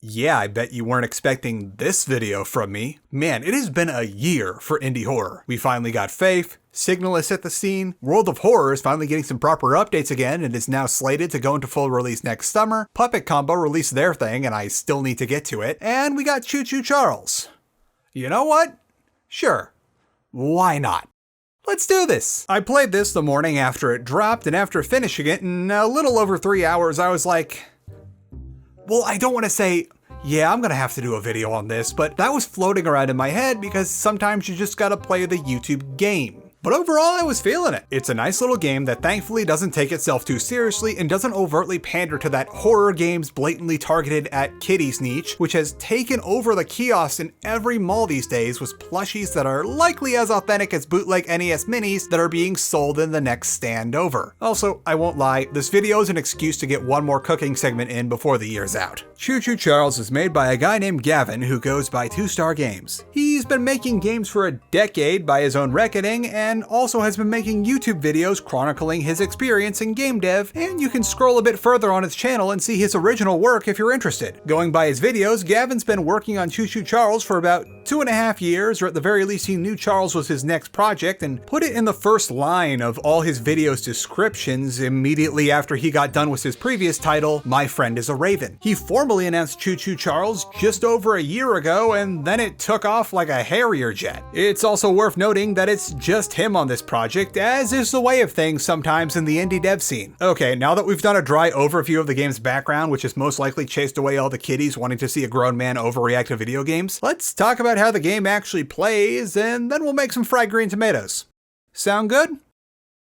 Yeah, I bet you weren't expecting this video from me. Man, it has been a year for indie horror. We finally got Faith, Signal is at the scene, World of Horror is finally getting some proper updates again and is now slated to go into full release next summer. Puppet Combo released their thing and I still need to get to it. And we got Choo Choo Charles. You know what? Sure. Why not? Let's do this! I played this the morning after it dropped, and after finishing it in a little over 3 hours, I was like, well, I don't want to say, yeah, I'm gonna have to do a video on this, but that was floating around in my head because sometimes you just gotta play the YouTube game. But overall, I was feeling it. It's a nice little game that thankfully doesn't take itself too seriously and doesn't overtly pander to that horror games blatantly targeted at kiddies niche, which has taken over the kiosks in every mall these days with plushies that are likely as authentic as bootleg NES minis that are being sold in the next stand over. Also, I won't lie, this video is an excuse to get one more cooking segment in before the year's out. Choo Choo Charles is made by a guy named Gavin who goes by 2-Star Games. He's been making games for a decade by his own reckoning and also has been making YouTube videos chronicling his experience in game dev, and you can scroll a bit further on his channel and see his original work if you're interested. Going by his videos, Gavin's been working on Choo Choo Charles for about 2.5 years, or at the very least he knew Charles was his next project and put it in the first line of all his videos descriptions immediately after he got done with his previous title, My Friend is a Raven. He formally announced Choo Choo Charles just over a year ago, and then it took off like a Harrier jet. It's also worth noting that it's just him on this project, as is the way of things sometimes in the indie dev scene. Okay, now that we've done a dry overview of the game's background, which has most likely chased away all the kiddies wanting to see a grown man overreact to video games, let's talk about how the game actually plays, and then we'll make some fried green tomatoes. Sound good?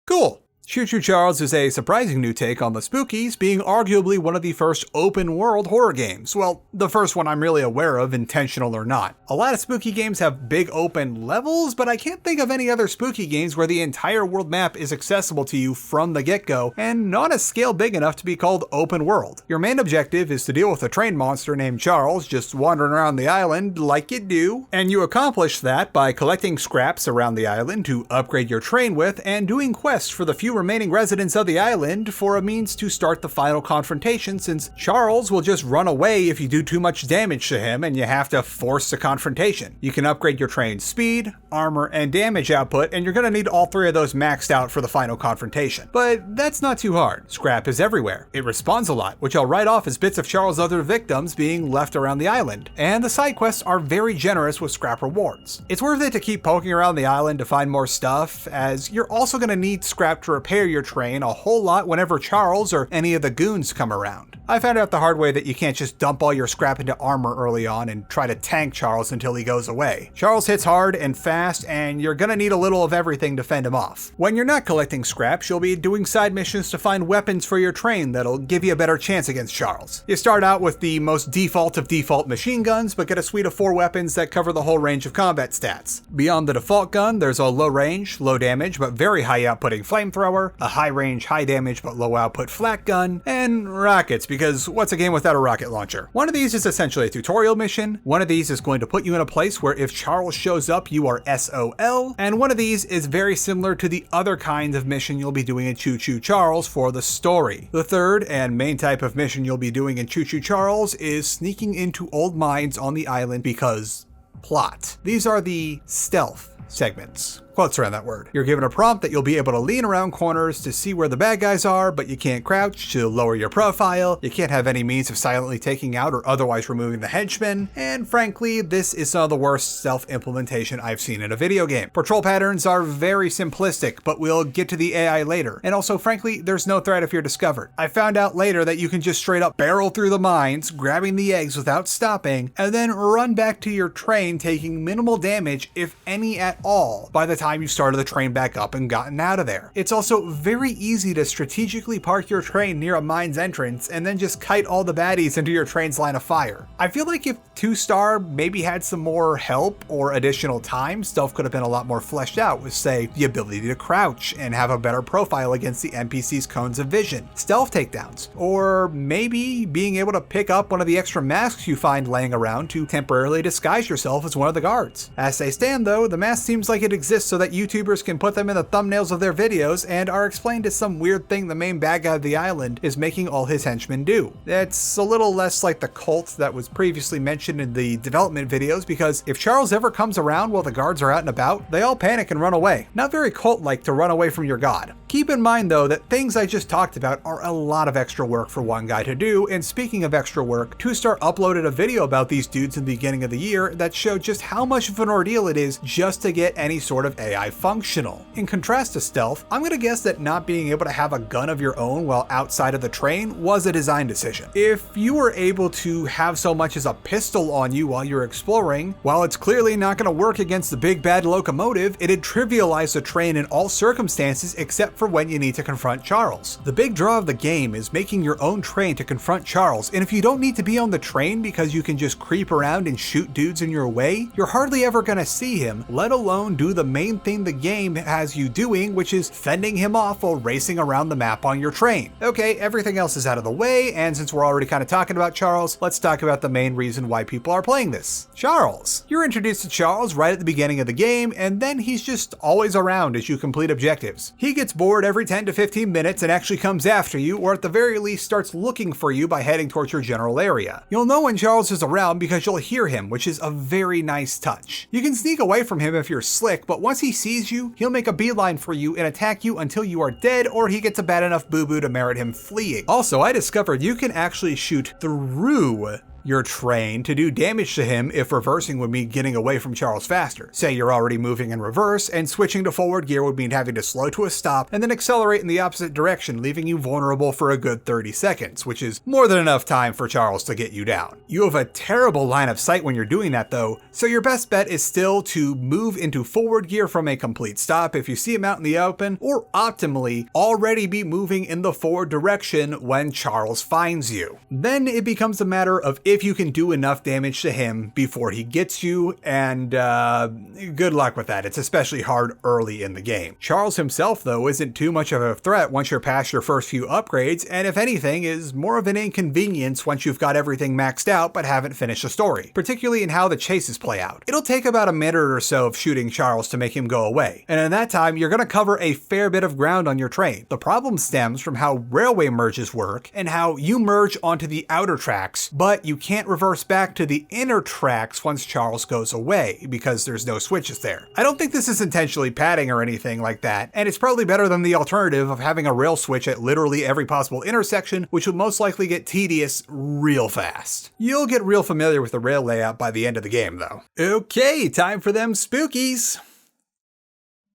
Cool. Choo Choo Charles is a surprising new take on the Spookies, being arguably one of the first open-world horror games. Well, the first one I'm really aware of, intentional or not. A lot of spooky games have big open levels, but I can't think of any other spooky games where the entire world map is accessible to you from the get-go, and not a scale big enough to be called open world. Your main objective is to deal with a train monster named Charles, just wandering around the island like you do, and you accomplish that by collecting scraps around the island to upgrade your train with, and doing quests for the few remaining residents of the island for a means to start the final confrontation, since Charles will just run away if you do too much damage to him and you have to force the confrontation. You can upgrade your train's speed, armor, and damage output, and you're gonna need all 3 of those maxed out for the final confrontation. But that's not too hard. Scrap is everywhere. It respawns a lot, which I'll write off as bits of Charles' other victims being left around the island. And the side quests are very generous with scrap rewards. It's worth it to keep poking around the island to find more stuff, as you're also gonna need scrap to repair your train a whole lot whenever Charles or any of the goons come around. I found out the hard way that you can't just dump all your scrap into armor early on and try to tank Charles until he goes away. Charles hits hard and fast, and you're gonna need a little of everything to fend him off. When you're not collecting scraps, you'll be doing side missions to find weapons for your train that'll give you a better chance against Charles. You start out with the most default of default machine guns, but get a suite of 4 weapons that cover the whole range of combat stats. Beyond the default gun, there's a low range, low damage, but very high outputting flamethrower, a high range, high damage, but low output flat gun, and rockets, because what's a game without a rocket launcher? One of these is essentially a tutorial mission, one of these is going to put you in a place where if Charles shows up, you are SOL, and one of these is very similar to the other kind of mission you'll be doing in Choo Choo Charles for the story. The third and main type of mission you'll be doing in Choo Choo Charles is sneaking into old mines on the island because plot. These are the stealth segments. Quotes around that word. You're given a prompt that you'll be able to lean around corners to see where the bad guys are, but you can't crouch to lower your profile, you can't have any means of silently taking out or otherwise removing the henchmen, and frankly, this is some of the worst stealth implementation I've seen in a video game. Patrol patterns are very simplistic, but we'll get to the AI later, and also frankly, there's no threat if you're discovered. I found out later that you can just straight up barrel through the mines, grabbing the eggs without stopping, and then run back to your train taking minimal damage, if any at all, by the time you started the train back up and gotten out of there. It's also very easy to strategically park your train near a mine's entrance and then just kite all the baddies into your train's line of fire. I feel like if 2-Star maybe had some more help or additional time, stealth could have been a lot more fleshed out with, say, the ability to crouch and have a better profile against the NPC's cones of vision, stealth takedowns, or maybe being able to pick up one of the extra masks you find laying around to temporarily disguise yourself as one of the guards. As they stand though, the mask seems like it exists so that YouTubers can put them in the thumbnails of their videos and are explained as some weird thing the main bad guy of the island is making all his henchmen do. It's a little less like the cult that was previously mentioned in the development videos, because if Charles ever comes around while the guards are out and about, they all panic and run away. Not very cult-like to run away from your god. Keep in mind though that things I just talked about are a lot of extra work for one guy to do, and speaking of extra work, Two Star uploaded a video about these dudes in the beginning of the year that showed just how much of an ordeal it is just to get any sort of AI functional. In contrast to stealth, I'm gonna guess that not being able to have a gun of your own while outside of the train was a design decision. If you were able to have so much as a pistol on you while you're exploring, while it's clearly not gonna work against the big bad locomotive, it'd trivialize the train in all circumstances except for when you need to confront Charles. The big draw of the game is making your own train to confront Charles, and if you don't need to be on the train because you can just creep around and shoot dudes in your way, you're hardly ever gonna see him, let alone do the main thing the game has you doing, which is fending him off while racing around the map on your train. Okay, everything else is out of the way, and since we're already kind of talking about Charles, let's talk about the main reason why people are playing this. Charles. You're introduced to Charles right at the beginning of the game, and then he's just always around as you complete objectives. He gets bored every 10 to 15 minutes and actually comes after you, or at the very least starts looking for you by heading towards your general area. You'll know when Charles is around because you'll hear him, which is a very nice touch. You can sneak away from him if you're slick, but once he sees you, he'll make a beeline for you and attack you until you are dead or he gets a bad enough boo-boo to merit him fleeing. Also, I discovered you can actually shoot through your train to do damage to him if reversing would mean getting away from Charles faster. Say you're already moving in reverse, and switching to forward gear would mean having to slow to a stop and then accelerate in the opposite direction, leaving you vulnerable for a good 30 seconds, which is more than enough time for Charles to get you down. You have a terrible line of sight when you're doing that though, so your best bet is still to move into forward gear from a complete stop if you see him out in the open, or optimally, already be moving in the forward direction when Charles finds you. Then it becomes a matter of if you can do enough damage to him before he gets you, and good luck with that. It's especially hard early in the game. Charles himself though isn't too much of a threat once you're past your first few upgrades, and if anything is more of an inconvenience once you've got everything maxed out but haven't finished the story, particularly in how the chases play out. It'll take about a minute or so of shooting Charles to make him go away, and in that time you're gonna cover a fair bit of ground on your train. The problem stems from how railway merges work and how you merge onto the outer tracks, but you can't reverse back to the inner tracks once Charles goes away because there's no switches there. I don't think this is intentionally padding or anything like that, and it's probably better than the alternative of having a rail switch at literally every possible intersection, which would most likely get tedious real fast. You'll get real familiar with the rail layout by the end of the game though. Okay, time for them spookies.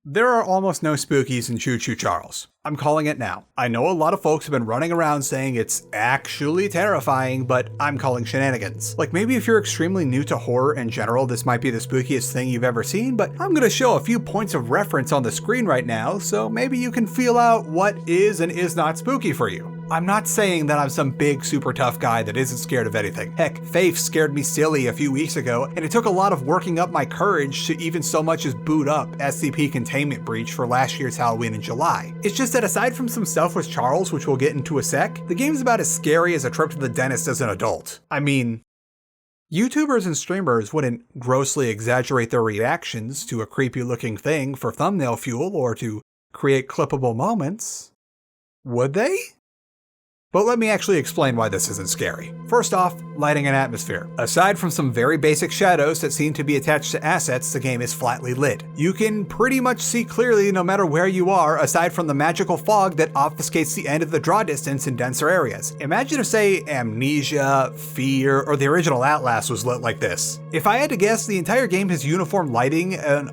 There are almost no spookies in Choo Choo Charles. I'm calling it now. I know a lot of folks have been running around saying it's actually terrifying, but I'm calling shenanigans. Like maybe if you're extremely new to horror in general, this might be the spookiest thing you've ever seen, but I'm gonna show a few points of reference on the screen right now, so maybe you can feel out what is and is not spooky for you. I'm not saying that I'm some big super tough guy that isn't scared of anything. Heck, Faith scared me silly a few weeks ago, and it took a lot of working up my courage to even so much as boot up SCP Containment Breach for last year's Halloween in July. It's just that aside from some stuff with Charles, which we'll get into a sec, the game's about as scary as a trip to the dentist as an adult. I mean, YouTubers and streamers wouldn't grossly exaggerate their reactions to a creepy looking thing for thumbnail fuel or to create clippable moments, would they? But let me actually explain why this isn't scary. First off, lighting and atmosphere. Aside from some very basic shadows that seem to be attached to assets, the game is flatly lit. You can pretty much see clearly no matter where you are, aside from the magical fog that obfuscates the end of the draw distance in denser areas. Imagine if, say, Amnesia, Fear, or the original Outlast was lit like this. If I had to guess, the entire game has uniform lighting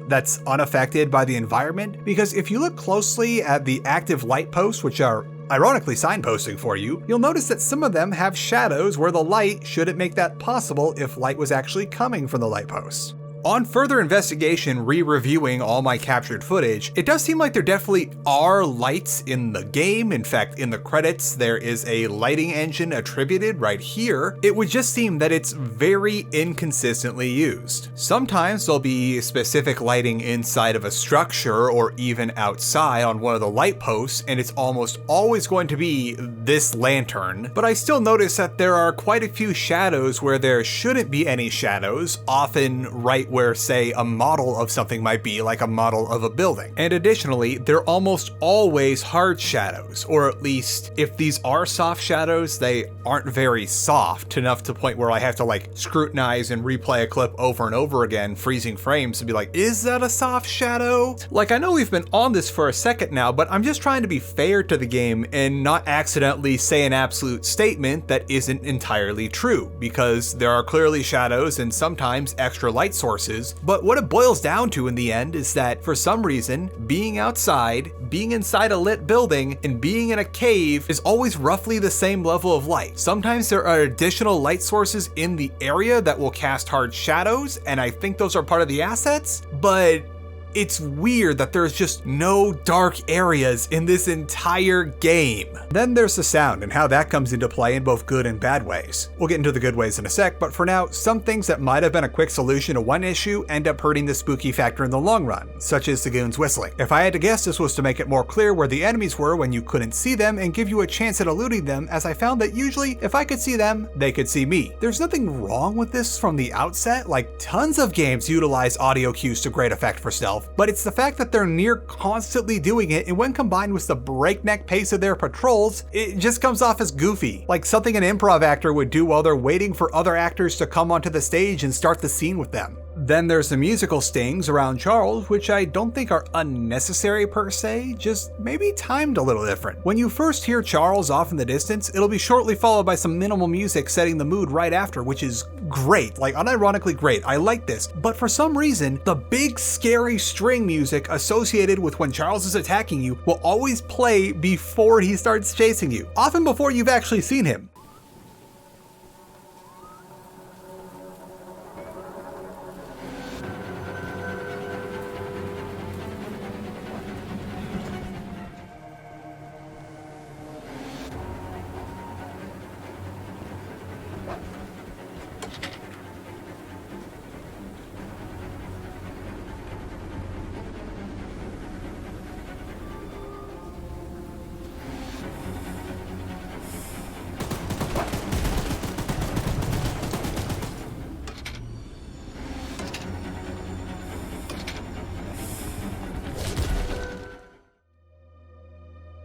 that's unaffected by the environment, because if you look closely at the active light posts, which are ironically signposting for you, you'll notice that some of them have shadows where the light shouldn't make that possible if light was actually coming from the light posts. On further investigation, re-reviewing all my captured footage, it does seem like there definitely are lights in the game. In fact, in the credits, there is a lighting engine attributed right here. It would just seem that it's very inconsistently used. Sometimes there'll be specific lighting inside of a structure or even outside on one of the light posts, and it's almost always going to be this lantern. But I still notice that there are quite a few shadows where there shouldn't be any shadows, often right where say a model of something might be like a model of a building. And additionally, they're almost always hard shadows, or at least if these are soft shadows, they aren't very soft enough to the point where I have to like scrutinize and replay a clip over and over again, freezing frames to be like, is that a soft shadow? Like, I know we've been on this for a second now, but I'm just trying to be fair to the game and not accidentally say an absolute statement that isn't entirely true, because there are clearly shadows and sometimes extra light sources, but what it boils down to in the end is that for some reason, being outside, being inside a lit building, and being in a cave is always roughly the same level of light. Sometimes there are additional light sources in the area that will cast hard shadows, and I think those are part of the assets, but it's weird that there's just no dark areas in this entire game. Then there's the sound and how that comes into play in both good and bad ways. We'll get into the good ways in a sec, but for now, some things that might have been a quick solution to one issue end up hurting the spooky factor in the long run, such as the goons whistling. If I had to guess, this was to make it more clear where the enemies were when you couldn't see them and give you a chance at eluding them, as I found that usually, if I could see them, they could see me. There's nothing wrong with this from the outset, like tons of games utilize audio cues to great effect for stealth, but it's the fact that they're near constantly doing it, and when combined with the breakneck pace of their patrols, it just comes off as goofy, like something an improv actor would do while they're waiting for other actors to come onto the stage and start the scene with them. Then there's the musical stings around Charles, which I don't think are unnecessary per se, just maybe timed a little different. When you first hear Charles off in the distance, it'll be shortly followed by some minimal music setting the mood right after, which is great, like unironically great. I like this, but for some reason, the big scary string music associated with when Charles is attacking you will always play before he starts chasing you, often before you've actually seen him.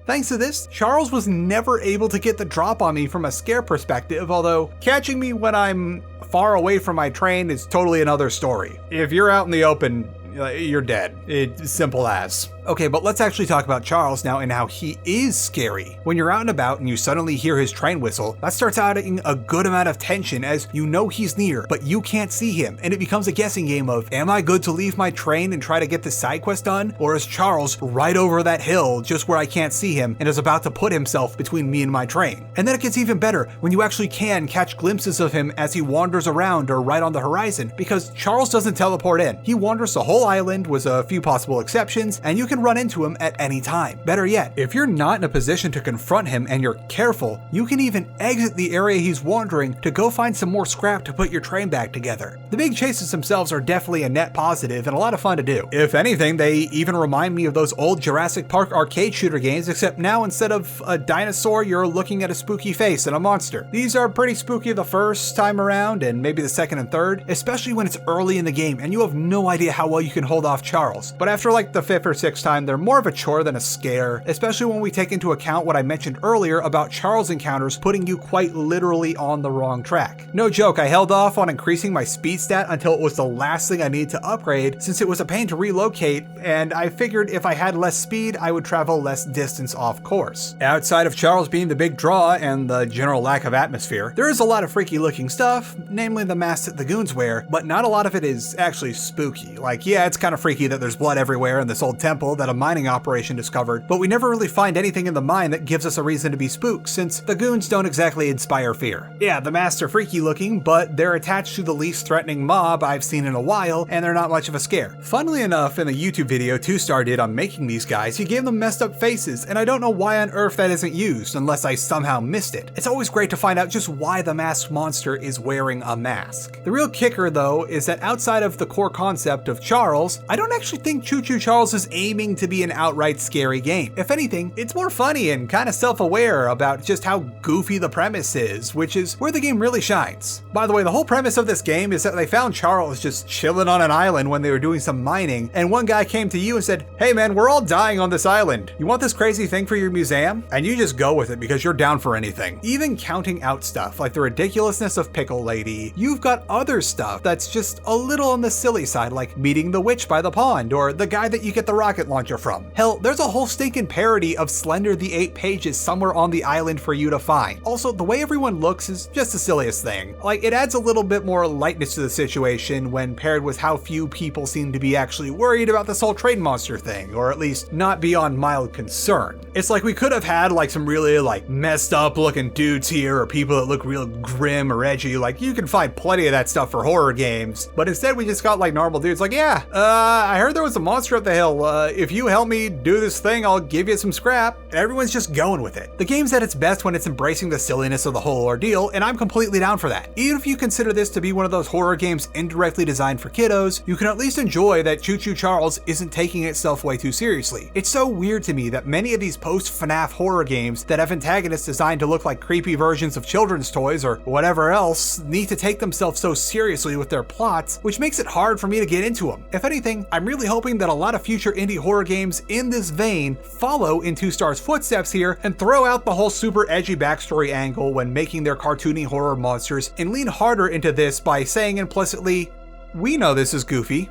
Thanks to this, Charles was never able to get the drop on me from a scare perspective, although catching me when I'm far away from my train is totally another story. If you're out in the open, you're dead. It's simple as. Okay, but let's actually talk about Charles now and how he is scary. When you're out and about and you suddenly hear his train whistle, that starts adding a good amount of tension as you know he's near, but you can't see him, and it becomes a guessing game of, am I good to leave my train and try to get this side quest done? Or is Charles right over that hill just where I can't see him and is about to put himself between me and my train? And then it gets even better when you actually can catch glimpses of him as he wanders around or right on the horizon, because Charles doesn't teleport in. He wanders the whole island with a few possible exceptions, and you can run into him at any time. Better yet, if you're not in a position to confront him and you're careful, you can even exit the area he's wandering to go find some more scrap to put your train back together. The big chases themselves are definitely a net positive and a lot of fun to do. If anything, they even remind me of those old Jurassic Park arcade shooter games, except now instead of a dinosaur, you're looking at a spooky face and a monster. These are pretty spooky the first time around and maybe the second and third, especially when it's early in the game and you have no idea how well you can hold off Charles. But after like the fifth or sixth time, they're more of a chore than a scare, especially when we take into account what I mentioned earlier about Charles encounters putting you quite literally on the wrong track. No joke, I held off on increasing my speed stat until it was the last thing I needed to upgrade, since it was a pain to relocate, and I figured if I had less speed, I would travel less distance off course. Outside of Charles being the big draw and the general lack of atmosphere, there is a lot of freaky looking stuff, namely the masks that the goons wear, but not a lot of it is actually spooky. Like, yeah, it's kind of freaky that there's blood everywhere in this old temple that a mining operation discovered, but we never really find anything in the mine that gives us a reason to be spooked, since the goons don't exactly inspire fear. Yeah, the masks are freaky looking, but they're attached to the least threatening mob I've seen in a while, and they're not much of a scare. Funnily enough, in the YouTube video 2star did on making these guys, he gave them messed up faces, and I don't know why on earth that isn't used, unless I somehow missed it. It's always great to find out just why the masked monster is wearing a mask. The real kicker, though, is that outside of the core concept of Charles, I don't actually think Choo Choo Charles is aiming claiming to be an outright scary game. If anything, it's more funny and kind of self-aware about just how goofy the premise is, which is where the game really shines. By the way, the whole premise of this game is that they found Charles just chilling on an island when they were doing some mining, and one guy came to you and said, "Hey man, we're all dying on this island. You want this crazy thing for your museum?" And you just go with it because you're down for anything. Even counting out stuff like the ridiculousness of Pickle Lady, you've got other stuff that's just a little on the silly side, like meeting the witch by the pond or the guy that you get the rocket launcher from. Hell, there's a whole stinking parody of Slender the 8 Pages somewhere on the island for you to find. Also, the way everyone looks is just the silliest thing. Like, it adds a little bit more lightness to the situation when paired with how few people seem to be actually worried about this whole train monster thing, or at least not beyond mild concern. It's like we could have had like some really like messed up looking dudes here, or people that look real grim or edgy. Like, you can find plenty of that stuff for horror games, but instead we just got like normal dudes like, yeah, I heard there was a monster up the hill. If you help me do this thing, I'll give you some scrap. And everyone's just going with it. The game's at its best when it's embracing the silliness of the whole ordeal, and I'm completely down for that. Even if you consider this to be one of those horror games indirectly designed for kiddos, you can at least enjoy that Choo Choo Charles isn't taking itself way too seriously. It's so weird to me that many of these post-FNAF horror games that have antagonists designed to look like creepy versions of children's toys or whatever else need to take themselves so seriously with their plots, which makes it hard for me to get into them. If anything, I'm really hoping that a lot of future indie horror games in this vein follow in 2Star's footsteps here and throw out the whole super edgy backstory angle when making their cartoony horror monsters and lean harder into this by saying implicitly, "We know this is goofy.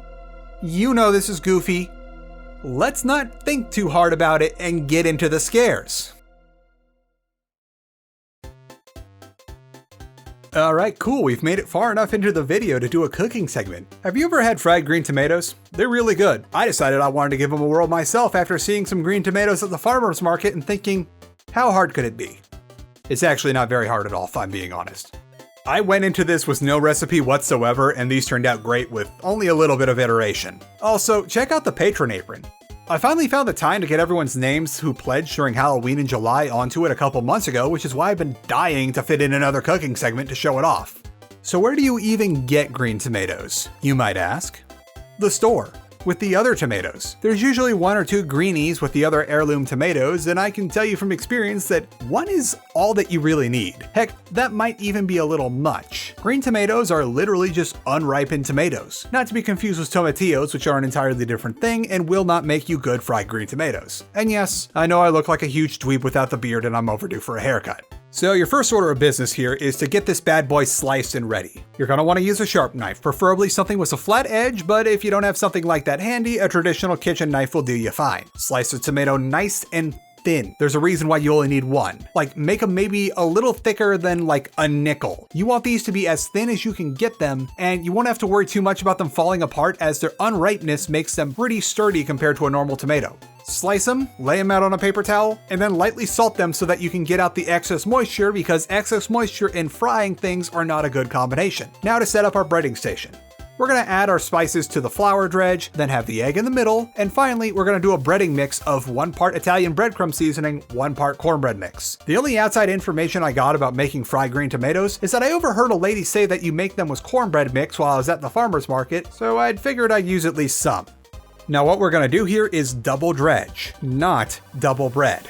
You know this is goofy. Let's not think too hard about it and get into the scares." Alright, cool, we've made it far enough into the video to do a cooking segment. Have you ever had fried green tomatoes? They're really good. I decided I wanted to give them a whirl myself after seeing some green tomatoes at the farmer's market and thinking, how hard could it be? It's actually not very hard at all, if I'm being honest. I went into this with no recipe whatsoever, and these turned out great with only a little bit of iteration. Also, check out the patron apron. I finally found the time to get everyone's names who pledged during Halloween in July onto it a couple months ago, which is why I've been dying to fit in another cooking segment to show it off. So where do you even get green tomatoes, you might ask? The store. With the other tomatoes. There's usually 1 or 2 greenies with the other heirloom tomatoes, and I can tell you from experience that 1 is all that you really need. Heck, that might even be a little much. Green tomatoes are literally just unripened tomatoes, not to be confused with tomatillos, which are an entirely different thing and will not make you good fried green tomatoes. And yes, I know I look like a huge dweeb without the beard and I'm overdue for a haircut. So your first order of business here is to get this bad boy sliced and ready. You're going to want to use a sharp knife, preferably something with a flat edge, but if you don't have something like that handy, a traditional kitchen knife will do you fine. Slice the tomato nice and thin. There's a reason why you only need 1. Like, make them maybe a little thicker than like a nickel. You want these to be as thin as you can get them, and you won't have to worry too much about them falling apart as their unripeness makes them pretty sturdy compared to a normal tomato. Slice them, lay them out on a paper towel, and then lightly salt them so that you can get out the excess moisture, because excess moisture in frying things are not a good combination. Now to set up our breading station. We're going to add our spices to the flour dredge, then have the egg in the middle, and finally we're going to do a breading mix of 1 part Italian breadcrumb seasoning, 1 part cornbread mix. The only outside information I got about making fried green tomatoes is that I overheard a lady say that you make them with cornbread mix while I was at the farmer's market, so I'd figured I'd use at least some. Now what we're going to do here is double dredge, not double bread.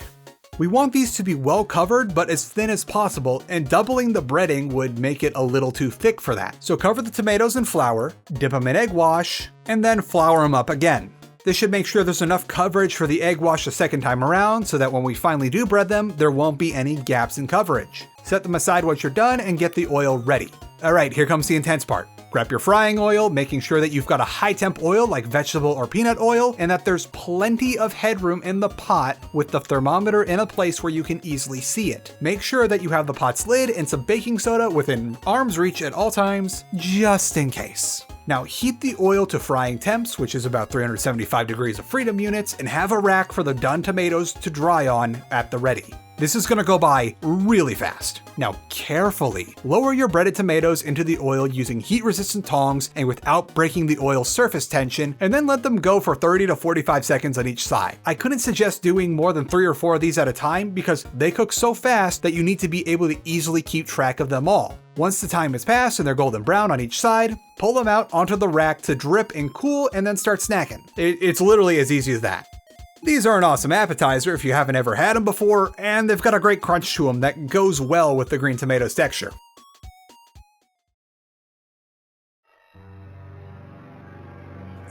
We want these to be well covered but as thin as possible, and doubling the breading would make it a little too thick for that. So cover the tomatoes in flour, dip them in egg wash, and then flour them up again. This should make sure there's enough coverage for the egg wash the second time around so that when we finally do bread them, there won't be any gaps in coverage. Set them aside once you're done and get the oil ready. Alright, here comes the intense part. Grab your frying oil, making sure that you've got a high temp oil like vegetable or peanut oil, and that there's plenty of headroom in the pot with the thermometer in a place where you can easily see it. Make sure that you have the pot's lid and some baking soda within arm's reach at all times, just in case. Now heat the oil to frying temps, which is about 375 degrees of freedom units, and have a rack for the done tomatoes to dry on at the ready. This is gonna go by really fast. Now carefully lower your breaded tomatoes into the oil using heat-resistant tongs and without breaking the oil's surface tension, and then let them go for 30 to 45 seconds on each side. I couldn't suggest doing more than 3 or 4 of these at a time because they cook so fast that you need to be able to easily keep track of them all. Once the time has passed and they're golden brown on each side, pull them out onto the rack to drip and cool and then start snacking. It's literally as easy as that. These are an awesome appetizer if you haven't ever had them before, and they've got a great crunch to them that goes well with the green tomatoes texture.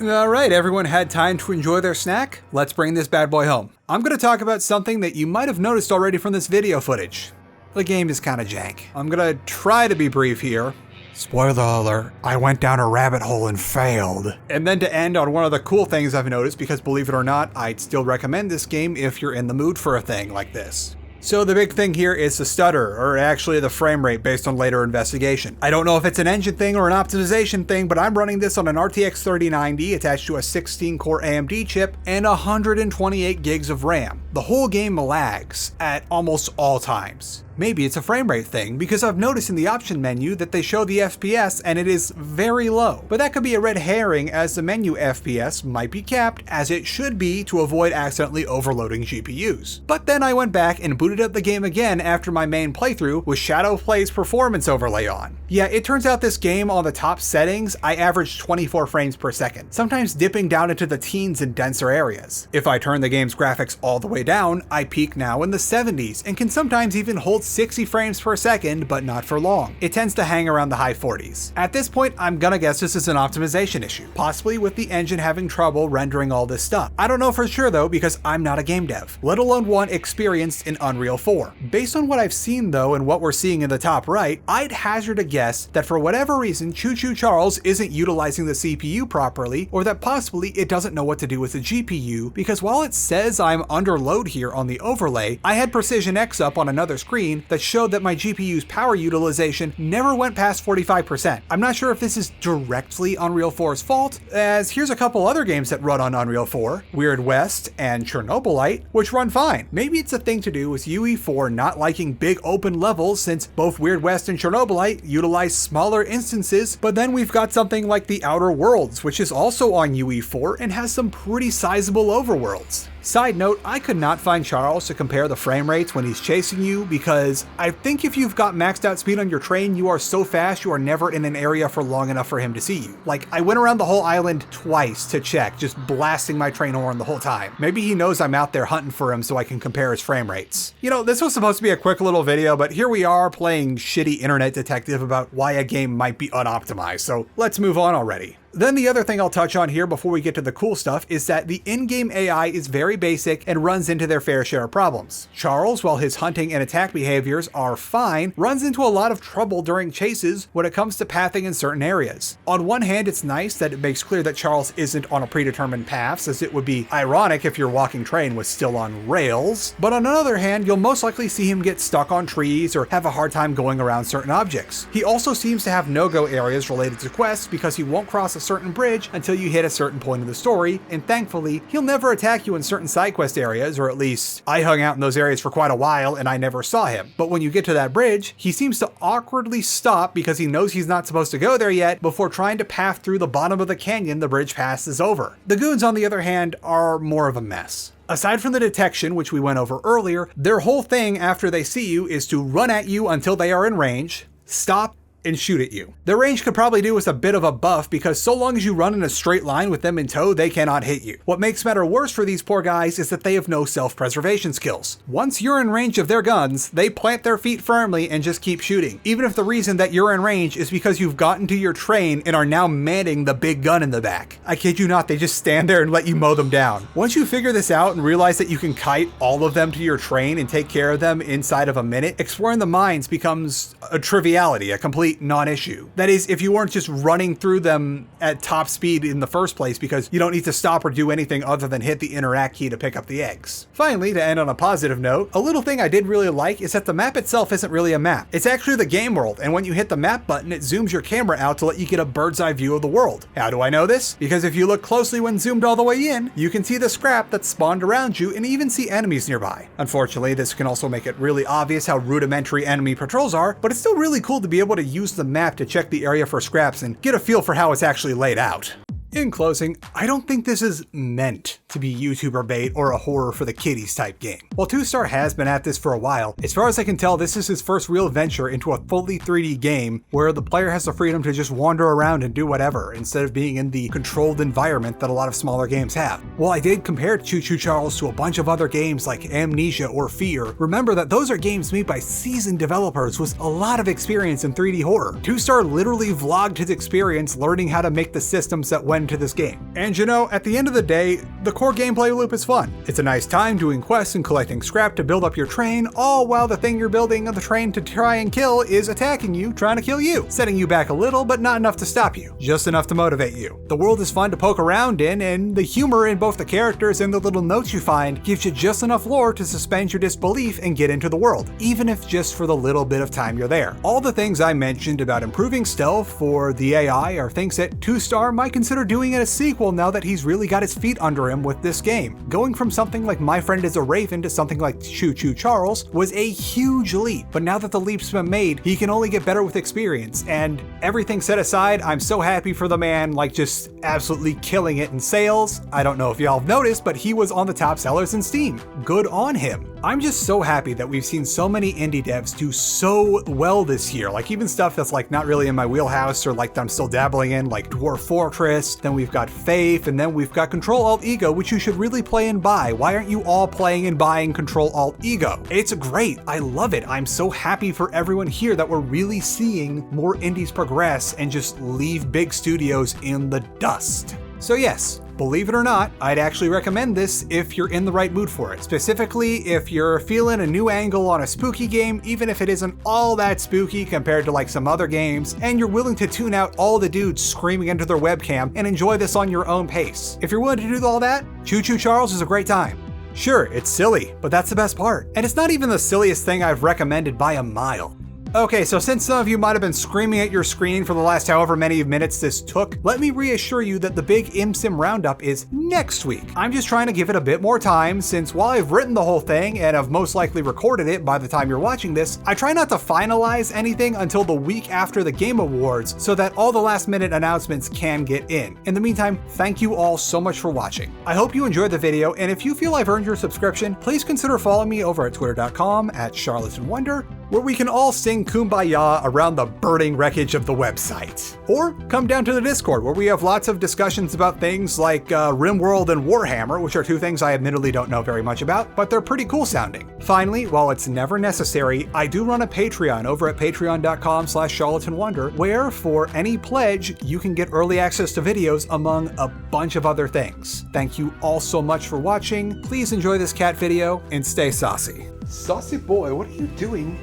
Alright, everyone had time to enjoy their snack? Let's bring this bad boy home. I'm going to talk about something that you might have noticed already from this video footage. The game is kinda jank. I'm gonna try to be brief here. Spoiler alert, I went down a rabbit hole and failed. And then to end on one of the cool things I've noticed, because believe it or not, I'd still recommend this game if you're in the mood for a thing like this. So the big thing here is the stutter, or actually the frame rate based on later investigation. I don't know if it's an engine thing or an optimization thing, but I'm running this on an RTX 3090 attached to a 16-core AMD chip and 128 gigs of RAM. The whole game lags at almost all times. Maybe it's a frame rate thing, because I've noticed in the option menu that they show the FPS and it is very low. But that could be a red herring, as the menu FPS might be capped, as it should be, to avoid accidentally overloading GPUs. But then I went back and booted up the game again after my main playthrough with Shadowplay's performance overlay on. Yeah, it turns out this game on the top settings, I averaged 24 frames per second, sometimes dipping down into the teens in denser areas. If I turn the game's graphics all the way down, I peak now in the 70s and can sometimes even hold 60 frames per second, but not for long. It tends to hang around the high 40s. At this point, I'm gonna guess this is an optimization issue, possibly with the engine having trouble rendering all this stuff. I don't know for sure though, because I'm not a game dev, let alone one experienced in Unreal 4. Based on what I've seen though, and what we're seeing in the top right, I'd hazard a guess that for whatever reason, Choo Choo Charles isn't utilizing the CPU properly, or that possibly it doesn't know what to do with the GPU, because while it says I'm under load here on the overlay, I had Precision X up on another screen that showed that my GPU's power utilization never went past 45%. I'm not sure if this is directly Unreal 4's fault, as here's a couple other games that run on Unreal 4, Weird West and Chernobylite, which run fine. Maybe it's a thing to do with UE4 not liking big open levels, since both Weird West and Chernobylite utilize smaller instances, but then we've got something like The Outer Worlds, which is also on UE4 and has some pretty sizable overworlds. Side note, I could not find Charles to compare the frame rates when he's chasing you, because I think if you've got maxed out speed on your train, you are so fast you are never in an area for long enough for him to see you. Like, I went around the whole island twice to check, just blasting my train horn the whole time. Maybe he knows I'm out there hunting for him so I can compare his frame rates. You know, this was supposed to be a quick little video, but here we are playing shitty internet detective about why a game might be unoptimized, so let's move on already. Then the other thing I'll touch on here before we get to the cool stuff is that the in-game AI is very basic and runs into their fair share of problems. Charles, while his hunting and attack behaviors are fine, runs into a lot of trouble during chases when it comes to pathing in certain areas. On one hand, it's nice that it makes clear that Charles isn't on a predetermined path, as it would be ironic if your walking train was still on rails, but on another hand, you'll most likely see him get stuck on trees or have a hard time going around certain objects. He also seems to have no-go areas related to quests because he won't cross a certain bridge until you hit a certain point in the story, and thankfully, he'll never attack you in certain side quest areas, or at least I hung out in those areas for quite a while and I never saw him. But when you get to that bridge, he seems to awkwardly stop because he knows he's not supposed to go there yet before trying to path through the bottom of the canyon the bridge passes over. The goons, on the other hand, are more of a mess. Aside from the detection, which we went over earlier, their whole thing after they see you is to run at you until they are in range, stop, and shoot at you. The range could probably do with a bit of a buff, because so long as you run in a straight line with them in tow, they cannot hit you. What makes matter worse for these poor guys is that they have no self-preservation skills. Once you're in range of their guns, they plant their feet firmly and just keep shooting, even if the reason that you're in range is because you've gotten to your train and are now manning the big gun in the back. I kid you not, they just stand there and let you mow them down. Once you figure this out and realize that you can kite all of them to your train and take care of them inside of a minute, exploring the mines becomes a triviality, a complete non-issue. That is, if you weren't just running through them at top speed in the first place, because you don't need to stop or do anything other than hit the interact key to pick up the eggs. Finally, to end on a positive note, a little thing I did really like is that the map itself isn't really a map. It's actually the game world, and when you hit the map button, it zooms your camera out to let you get a bird's eye view of the world. How do I know this? Because if you look closely when zoomed all the way in, you can see the scrap that's spawned around you and even see enemies nearby. Unfortunately, this can also make it really obvious how rudimentary enemy patrols are, but it's still really cool to be able to use the map to check the area for scraps and get a feel for how it's actually laid out. In closing, I don't think this is meant to be YouTuber bait or a horror for the kiddies type game. While 2-Star has been at this for a while, as far as I can tell, this is his first real venture into a fully 3D game where the player has the freedom to just wander around and do whatever, instead of being in the controlled environment that a lot of smaller games have. While I did compare Choo Choo Charles to a bunch of other games like Amnesia or Fear, remember that those are games made by seasoned developers with a lot of experience in 3D horror. 2-Star literally vlogged his experience learning how to make the systems that went into this game. And you know, at the end of the day, the core gameplay loop is fun. It's a nice time doing quests and collecting scrap to build up your train, all while the thing you're building on the train to try and kill is attacking you, trying to kill you, setting you back a little, but not enough to stop you, just enough to motivate you. The world is fun to poke around in, and the humor in both the characters and the little notes you find gives you just enough lore to suspend your disbelief and get into the world, even if just for the little bit of time you're there. All the things I mentioned about improving stealth for the AI are things that 2-Star might consider doing in a sequel now that he's really got his feet under him with this game. Going from something like My Friend is a Raven to something like Choo Choo Charles was a huge leap, but now that the leap's been made, he can only get better with experience, and everything set aside, I'm so happy for the man, like just absolutely killing it in sales. I don't know if y'all have noticed, but he was on the top sellers in Steam. Good on him. I'm just so happy that we've seen so many indie devs do so well this year, like even stuff that's like not really in my wheelhouse or like that I'm still dabbling in, like Dwarf Fortress, then we've got Faith, and then we've got Control Alt Ego, which you should really play and buy. Why aren't you all playing and buying Control Alt Ego? It's great. I love it. I'm so happy for everyone here that we're really seeing more indies progress and just leave big studios in the dust. So yes, believe it or not, I'd actually recommend this if you're in the right mood for it. Specifically, if you're feeling a new angle on a spooky game, even if it isn't all that spooky compared to like some other games, and you're willing to tune out all the dudes screaming into their webcam and enjoy this on your own pace. If you're willing to do all that, Choo Choo Charles is a great time. Sure, it's silly, but that's the best part. And it's not even the silliest thing I've recommended by a mile. Okay, so since some of you might have been screaming at your screen for the last however many minutes this took, let me reassure you that the big ImSim roundup is next week. I'm just trying to give it a bit more time, since while I've written the whole thing and have most likely recorded it by the time you're watching this, I try not to finalize anything until the week after the Game Awards so that all the last minute announcements can get in. In the meantime, thank you all so much for watching. I hope you enjoyed the video, and if you feel I've earned your subscription, please consider following me over at twitter.com/CharlatanWonder, where we can all sing Kumbaya around the burning wreckage of the website. Or come down to the Discord, where we have lots of discussions about things like RimWorld and Warhammer, which are two things I admittedly don't know very much about, but they're pretty cool sounding. Finally, while it's never necessary, I do run a Patreon over at patreon.com/CharlatanWonder, where for any pledge, you can get early access to videos among a bunch of other things. Thank you all so much for watching. Please enjoy this cat video and stay saucy. Saucy boy, what are you doing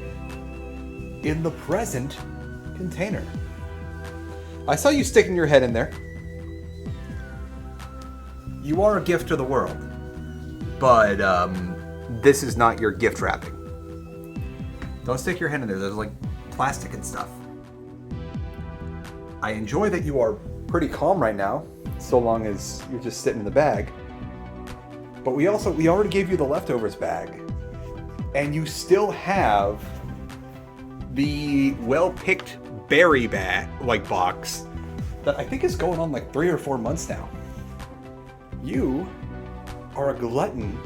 in the present container? I saw you sticking your head in there. You are a gift to the world, but this is not your gift wrapping. Don't stick your head in there. There's like plastic and stuff. I enjoy that you are pretty calm right now, so long as you're just sitting in the bag. But we already gave you the leftovers bag, and you still have the well-picked berry bag, like box, that I think is going on like 3 or 4 months now. You are a glutton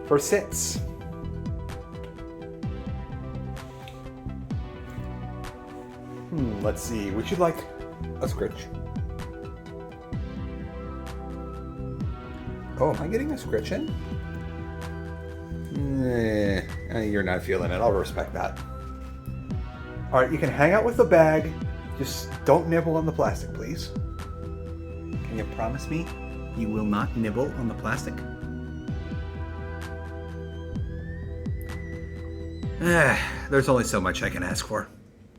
for sits. Let's see, would you like a scritch? Oh, am I getting a scritch in? You're not feeling it, I'll respect that. All right, you can hang out with the bag. Just don't nibble on the plastic, please. Can you promise me you will not nibble on the plastic? There's only so much I can ask for.